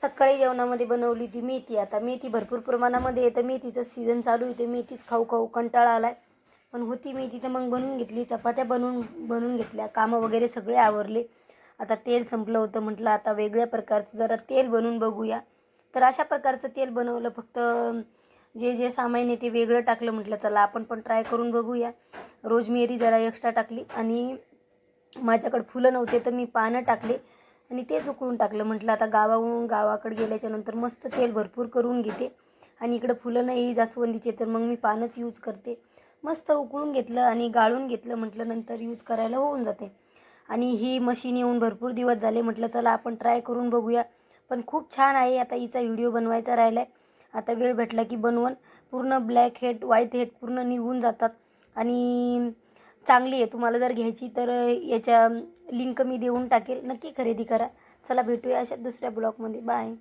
सकाळी जेवणामध्ये बनवली ती मेथी. आता मेथी भरपूर प्रमाणामध्ये येतं, मेथीचं सीझन चालू आहे, ते मेथीच खाऊ खाऊ कंटाळा आलाय. पण होती मेथी तर मग बनवून घेतली, चपात्या बनवून घेतल्या, कामं वगैरे सगळे आवरले. आता तेल संपलं होतं, म्हटलं आता वेगळ्या प्रकारचं जरा तेल बनवून बघूया. तर अशा प्रकारचं तेल बनवलं, फक्त जे जे सामान आहे ते वेगळं टाकलं. म्हटलं चला आपण पण ट्राय करून बघूया. रोजमेरी जरा एक्स्ट्रा टाकली आणि माझ्याकडे फुलं नव्हते तर मी पानं टाकले आणि तेच उकळून टाकलं. म्हटलं आता गावाकडे गेल्याच्यानंतर मस्त तेल भरपूर करून घेते आणि इकडं फुलं नाही जास्वंदीचे तर मग मी पानच यूज करते. मस्त उकळून घेतलं आणि गाळून घेतलं, म्हटलं नंतर यूज करायला होऊन जाते. आणि ही मशीन येऊन भरपूर दिवस झाले, म्हटलं चला आपण ट्राय करून बघूया. पण खूप छान आहे. आता हिचा व्हिडिओ बनवायचा राहिला आहे, आता वेळ भेटला की बनवून. पूर्ण ब्लॅक हेड व्हाईट हेड पूर्ण निघून जातात आणि चांगली आहे. तुम्हाला जर घ्यायची तर याच्या लिंक मी देऊन टाकेल, नक्की खरेदी करा. चला भेटूया अशा दुसऱ्या ब्लॉगमध्ये. बाय.